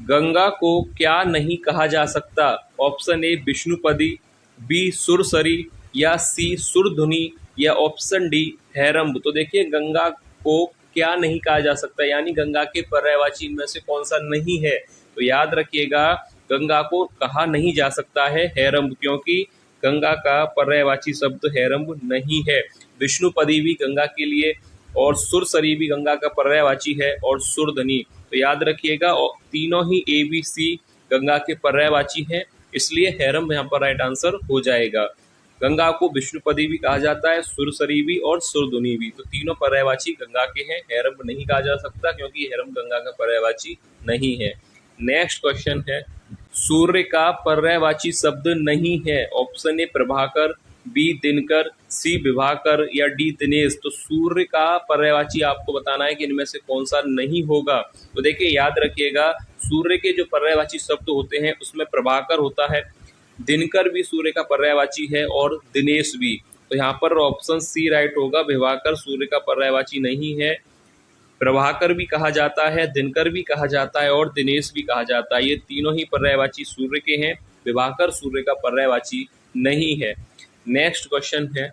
गंगा को क्या नहीं कहा जा सकता? ऑप्शन ए विष्णुपदी, बी सुरसरी, या सी सुरधुनी, या ऑप्शन डी हैरंब। तो देखिए गंगा को क्या नहीं कहा जा सकता, यानी गंगा के पर्यायवाची इनमें से कौन सा नहीं है? तो याद रखिएगा गंगा को कहा नहीं जा सकता है हैरंब, क्योंकि गंगा का पर्यायवाची शब्द हैरंब नहीं है। विष्णुपदी भी गंगा के लिए और सुरसरी भी गंगा का पर्यायवाची है और सुरधनी। तो याद रखिएगा तीनों ही ए बी सी गंगा के पर्यायवाची हैं, इसलिए हैरंब यहाँ पर राइट आंसर हो जाएगा। गंगा को विष्णुपदी भी कहा जाता है, सुरसरी भी और सुरधुनी भी, तो तीनों पर्यायवाची गंगा के हैं। हैरंब नहीं कहा जा सकता क्योंकि हैरंब गंगा का पर्यायवाची नहीं है। नेक्स्ट क्वेश्चन है, सूर्य का पर्यायवाची शब्द नहीं है। ऑप्शन ए प्रभाकर, बी दिनकर, सी विभाकर, या डी दिनेश। तो सूर्य का पर्यायवाची आपको बताना है कि इनमें से कौन सा नहीं होगा। तो देखिए याद रखिएगा सूर्य के जो पर्यायवाची शब्द होते हैं उसमें प्रभाकर होता है, दिनकर भी सूर्य का पर्यायवाची है और दिनेश भी। तो यहाँ पर ऑप्शन सी राइट होगा, विभाकर सूर्य का पर्यायवाची नहीं है। प्रभाकर भी कहा जाता है, दिनकर भी कहा जाता है और दिनेश भी कहा जाता है, ये तीनों ही पर्यायवाची सूर्य के हैं। विभाकर सूर्य का पर्यायवाची नहीं है। नेक्स्ट क्वेश्चन है,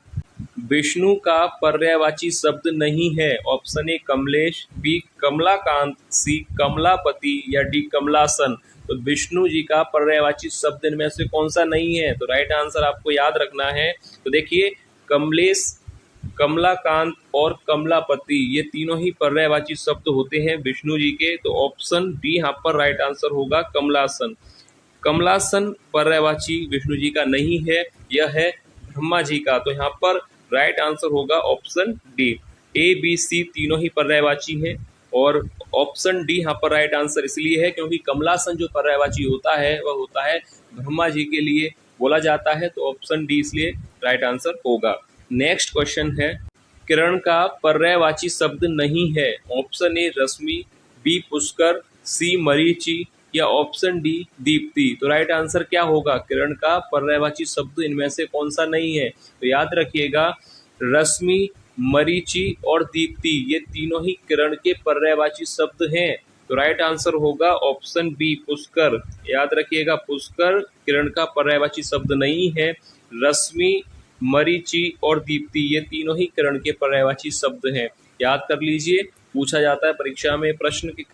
विष्णु का पर्यायवाची शब्द नहीं है। ऑप्शन ए कमलेश, बी कमलाकांत, सी कमलापति, या डी कमलासन। तो विष्णु जी का पर्यायवाची शब्द इनमें से कौन सा नहीं है? तो राइट आंसर आपको याद रखना है। तो देखिए कमलेश, कमलाकांत और कमलापति ये तीनों ही पर्यायवाची शब्द होते हैं विष्णु जी के। तो ऑप्शन डी यहाँ पर राइट आंसर होगा, कमलासन। कमलासन पर्यायवाची विष्णु जी का नहीं है, यह है ब्रह्मा जी का। तो यहाँ पर राइट आंसर होगा option D. A B C तीनों ही पर्यायवाची हैं और ऑप्शन डी यहाँ पर राइट आंसर इसलिए है क्योंकि कमलासन जो पर्यायवाची होता है वह होता है ब्रह्मा जी के लिए बोला जाता है। तो ऑप्शन डी इसलिए राइट आंसर होगा। नेक्स्ट क्वेश्चन है, किरण का पर्यायवाची शब्द नहीं है। ऑप्शन ए रश्मि, बी पुष्कर, सी मरीचि, या ऑप्शन डी दीप्ति। तो राइट आंसर क्या होगा? किरण का पर्यायवाची शब्द इनमें से कौन सा नहीं है? तो याद रखिएगा रश्मि, मरीचि और दीप्ति ये तीनों ही किरण के पर्यायवाची शब्द हैं। तो राइट आंसर होगा ऑप्शन बी पुष्कर। याद रखिएगा पुष्कर किरण का पर्यायवाची शब्द नहीं है। रश्मि, मरीचि और दीप्ति ये तीनों ही किरण के पर्यायवाची शब्द हैं। याद कर लीजिए, पूछा जाता है परीक्षा में प्रश्न कि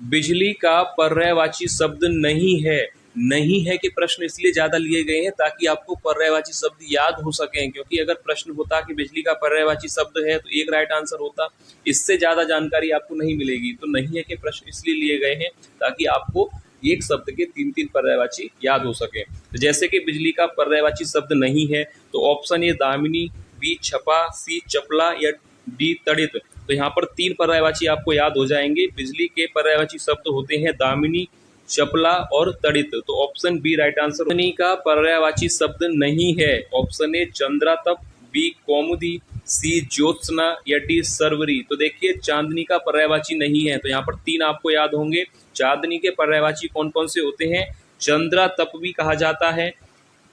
बिजली का पर्यायवाची शब्द नहीं है। नहीं है कि प्रश्न इसलिए ज्यादा लिए गए हैं ताकि आपको पर्यायवाची शब्द याद हो सकें, क्योंकि अगर प्रश्न होता कि बिजली का पर्यायवाची शब्द है तो एक राइट आंसर होता, इससे ज्यादा जानकारी आपको नहीं मिलेगी। तो नहीं है कि प्रश्न इसलिए लिए गए हैं ताकि आपको एक शब्द के तीन तीन पर्यायवाची याद हो सके। तो जैसे कि बिजली का पर्यायवाची शब्द नहीं है तो ऑप्शन ए दामिनी, बी छपा, सी चपला, या डी तड़ित। तो यहाँ पर तीन पर्यायवाची आपको याद हो जाएंगे। बिजली के पर्यायवाची शब्द होते हैं दामिनी, चपला और तड़ित। तो ऑप्शन बी राइट आंसर। दामिनी का पर्यायवाची शब्द नहीं है। ऑप्शन ए चंद्रातप, बी कौमुदी, सी ज्योत्सना, या डी सर्वरी। तो देखिए चांदनी का पर्यायवाची नहीं है, तो यहाँ पर तीन आपको याद होंगे। चांदनी के पर्यायवाची कौन कौन से होते हैं? चंद्रातप भी कहा जाता है,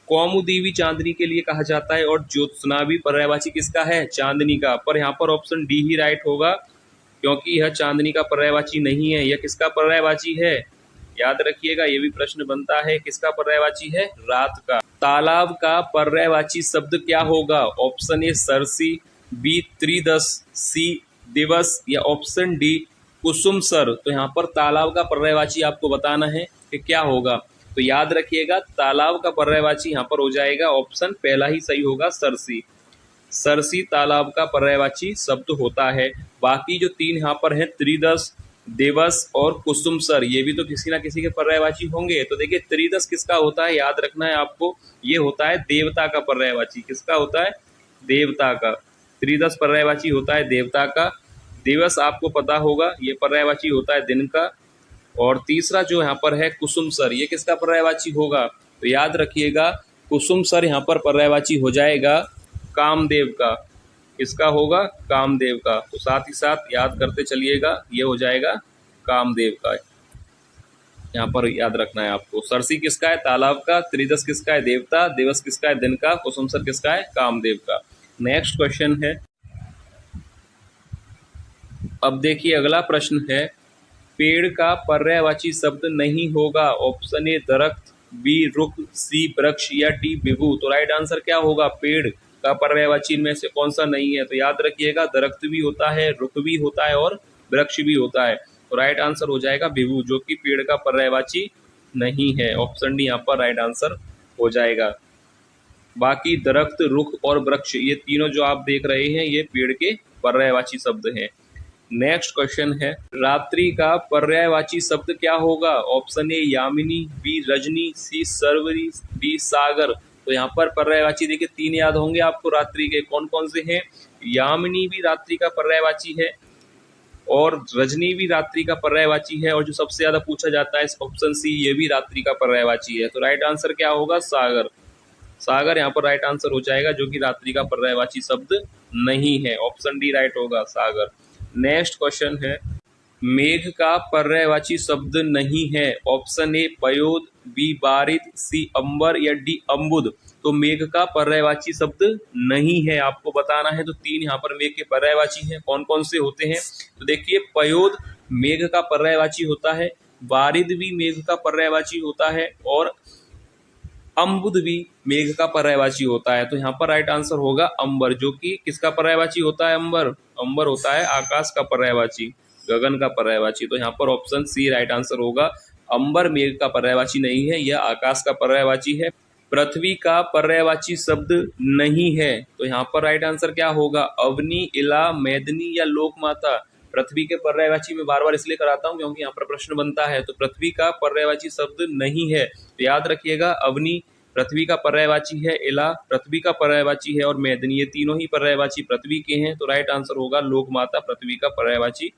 कौमुदी भी चांदनी के लिए कहा जाता है, और ज्योत्सना भी पर्यायवाची किसका है? चांदनी का। पर यहाँ पर ऑप्शन डी ही राइट होगा क्योंकि यह चांदनी का पर्यायवाची नहीं है। यह किसका पर्यायवाची है? याद रखिएगा ये भी प्रश्न बनता है, किसका पर्यायवाची है? रात का। तालाब का पर्यायवाची शब्द क्या होगा? ऑप्शन ए सरसी, बी त्रिदश, सी दिवस, या ऑप्शन डी कुसुम सर। तो यहाँ पर तालाब का पर्यायवाची आपको बताना है कि क्या होगा। तो याद रखिएगा तालाब का पर्यायवाची यहाँ पर हो जाएगा ऑप्शन पहला ही सही होगा, सरसी। सरसी तालाब का पर्यायवाची शब्द होता है। बाकी जो तीन यहाँ पर हैं त्रिदश, दिवस और कुसुम सर, ये भी तो किसी ना किसी के पर्यायवाची होंगे। तो देखिए त्रिदश किसका होता है, याद रखना है आपको, ये होता है देवता का पर्यायवाची। किसका होता है? देवता का। त्रिदश पर्यायवाची होता है देवता का। दिवस आपको पता होगा ये पर्यायवाची होता है दिन का। और तीसरा जो यहाँ पर है कुसुम सर, ये किसका पर्यायवाची होगा? तो याद रखिएगा कुसुम सर यहाँ पर पर्यायवाची हो जाएगा कामदेव का। किसका होगा? कामदेव का। तो साथ ही साथ याद करते चलिएगा, ये हो जाएगा कामदेव का। यहाँ पर याद रखना है आपको। सरसी किसका है? तालाब का। त्रिदश किसका है? देवता। दिवस किसका है? दिन का। कुसुम सर किसका है? कामदेव का। नेक्स्ट क्वेश्चन है, अब देखिए अगला प्रश्न है, पेड़ का पर्यायवाची शब्द नहीं होगा? ऑप्शन ए दरख्त, बी रुख, सी वृक्ष या डी विभु। तो राइट आंसर क्या होगा? पेड़ का पर्यायवाची इनमें से कौन सा नहीं है? तो याद रखिएगा, दरख्त भी होता है, रुख भी होता है और वृक्ष भी होता है। तो राइट आंसर हो जाएगा विभु, जो कि पेड़ का पर्यायवाची नहीं है। ऑप्शन डी यहाँ पर राइट आंसर हो जाएगा। बाकी दरख्त, रुख और वृक्ष ये तीनों जो आप देख रहे हैं ये पेड़ के पर्यायवाची शब्द हैं। नेक्स्ट क्वेश्चन है, रात्रि का पर्यायवाची शब्द क्या होगा? ऑप्शन ए यामिनी, बी रजनी, सी सरवरी, डी सागर। तो यहाँ पर पर्यायवाची देखिए 3 याद होंगे आपको रात्रि के, कौन कौन से हैं? यामिनी भी रात्रि का पर्यायवाची है और रजनी भी रात्रि का पर्यायवाची है, और जो सबसे ज्यादा पूछा जाता है ऑप्शन सी, ये भी रात्रि का पर्यायवाची है। तो राइट आंसर क्या होगा? सागर। सागर यहाँ पर राइट आंसर हो जाएगा, जो कि रात्रि का पर्यायवाची शब्द नहीं है। ऑप्शन डी राइट होगा, सागर। नेक्स्ट क्वेश्चन है, मेघ का पर्यायवाची शब्द नहीं है। ऑप्शन ए पयोद, बी बारिद, सी अंबर या डी अम्बुद। तो मेघ का पर्यायवाची शब्द नहीं है, आपको बताना है। तो 3 यहाँ पर मेघ के पर्यायवाची हैं, कौन कौन से होते हैं? तो देखिए, पयोद मेघ का पर्यायवाची होता है, बारिद भी मेघ का पर्यायवाची होता है और अम्बुद भी मेघ का पर्यायवाची होता है। तो यहाँ पर राइट आंसर होगा अंबर, जो कि किसका पर्यायवाची होता है? अंबर। अंबर होता है आकाश का पर्यायवाची, गगन का पर्यायवाची। तो यहाँ पर ऑप्शन सी राइट आंसर होगा, अंबर मेघ का पर्यायवाची नहीं है, यह आकाश का पर्यायवाची है। पृथ्वी का पर्यायवाची शब्द नहीं है। तो यहाँ पर राइट आंसर क्या होगा? अवनी, इला, मेदनी या लोकमाता। पृथ्वी के पर्यायवाची में बार बार इसलिए कराता हूँ क्योंकि यहाँ पर प्रश्न बनता है। तो पृथ्वी का पर्यायवाची शब्द नहीं है, तो याद रखिएगा, अवनी पृथ्वी का पर्यायवाची है, इला पृथ्वी का पर्यायवाची है और मेदनी, ये तीनों ही पर्यायवाची पृथ्वी के हैं। तो राइट आंसर होगा लोकमाता पृथ्वी का पर्यायवाची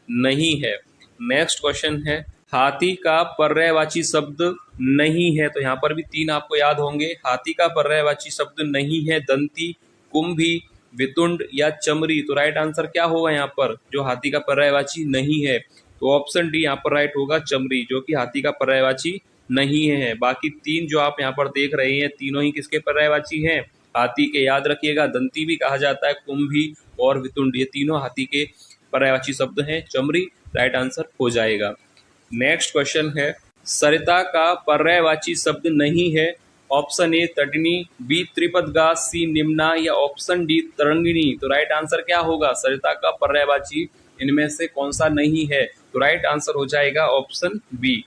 नहीं है। नेक्स्ट क्वेश्चन है, हाथी का पर्यायवाची शब्द नहीं है। तो यहाँ पर भी 3 आपको याद होंगे। हाथी का पर्यायवाची शब्द नहीं है, दंती, कुंभी, वितुंड या चमरी। तो राइट आंसर क्या होगा यहाँ पर, जो हाथी का पर्यायवाची नहीं है? तो ऑप्शन डी यहाँ पर राइट होगा, चमरी, जो कि हाथी का पर्यायवाची नहीं है। बाकी 3 जो आप यहाँ पर देख रहे हैं, तीनों ही किसके पर्यायवाची हैं? हाथी के। याद रखिएगा, दंती भी कहा जाता है, कुंभी और वितुंड, ये तीनों हाथी के पर्यायवाची शब्द हैं। चमरी राइट आंसर हो जाएगा। नेक्स्ट क्वेश्चन है, सरिता का पर्यायवाची शब्द नहीं है। ऑप्शन ए तटनी, बी त्रिपदगा, सी निम्ना या ऑप्शन डी तरंगिणी। तो राइट आंसर क्या होगा? सरिता का पर्यायवाची इनमें से कौन सा नहीं है? तो राइट आंसर हो जाएगा ऑप्शन बी।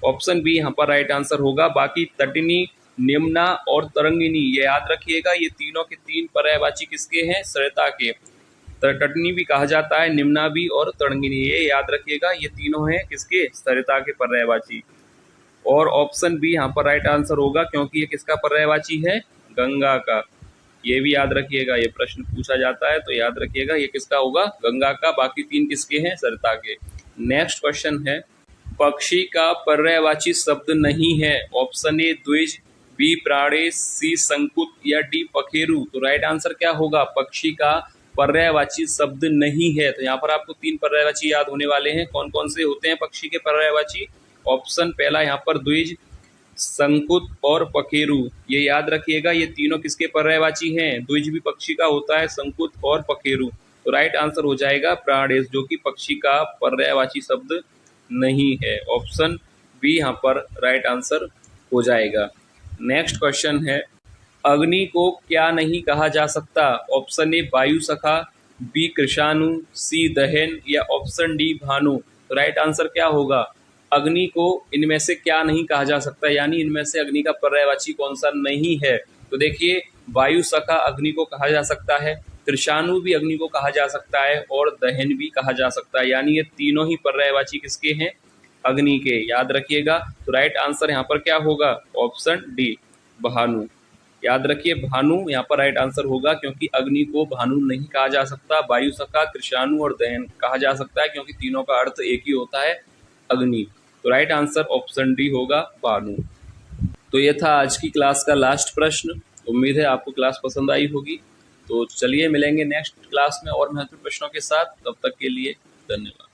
ऑप्शन बी यहाँ पर राइट आंसर होगा। बाकी तटनी, निम्ना और तरंगिणी, ये याद रखिएगा, ये तीनों के 3 पर्यायवाची किसके हैं? सरिता के। तटनी भी कहा जाता है, निम्ना भी और तरंगिणी, ये याद रखिएगा, ये तीनों हैं किसके? सरिता के पर्यायवाची। और ऑप्शन बी यहाँ पर राइट आंसर होगा, क्योंकि ये किसका पर्यायवाची है? गंगा का। ये भी याद रखिएगा, ये प्रश्न पूछा जाता है तो याद रखिएगा, ये किसका होगा? गंगा का। बाकी 3 किसके हैं? सरिता के। नेक्स्ट क्वेश्चन है, पक्षी का पर्यायवाची शब्द नहीं है। ऑप्शन ए द्विज, बी प्राणेश, सी संकुत या डी पखेरु। तो राइट आंसर क्या होगा? पक्षी का पर्यायवाची शब्द नहीं है। तो यहाँ पर आपको 3 पर्यायवाची याद होने वाले हैं, कौन कौन से होते हैं पक्षी के पर्यायवाची? ऑप्शन पहला यहाँ पर द्विज, संकुत और पखेरु, ये याद रखिएगा, ये तीनों किसके पर्यायवाची हैं? द्विज भी पक्षी का होता है, संकुत और पखेरु। तो राइट आंसर हो जाएगा प्राणेश, जो कि पक्षी का पर्यायवाची शब्द नहीं है। ऑप्शन बी यहाँ पर राइट आंसर हो जाएगा। नेक्स्ट क्वेश्चन है, अग्नि को क्या नहीं कहा जा सकता? ऑप्शन ए वायु सखा, बी कृषाणु, सी दहन या ऑप्शन डी भानु। तो राइट आंसर क्या होगा? अग्नि को इनमें से क्या नहीं कहा जा सकता, यानी इनमें से अग्नि का पर्यायवाची कौन सा नहीं है? तो देखिए, वायु सखा अग्नि को कहा जा सकता है, कृषाणु भी अग्नि को कहा जा सकता है और दहन भी कहा जा सकता है, यानी ये तीनों ही पर्यायवाची किसके हैं? अग्नि के। याद रखिएगा। तो राइट आंसर यहाँ पर क्या होगा? Option D Bhanu. याद रखिए, भानु यहाँ पर राइट आंसर होगा, क्योंकि अग्नि को भानु नहीं कहा जा सकता। वायु सखा, कृषाणु और दहन कहा जा सकता है, क्योंकि तीनों का अर्थ एक ही होता है, अग्नि। तो राइट आंसर ऑप्शन डी होगा, भानु। तो ये था आज की क्लास का लास्ट प्रश्न। उम्मीद है आपको क्लास पसंद आई होगी। तो चलिए मिलेंगे नेक्स्ट क्लास में और महत्वपूर्ण प्रश्नों के साथ। तब तक के लिए धन्यवाद।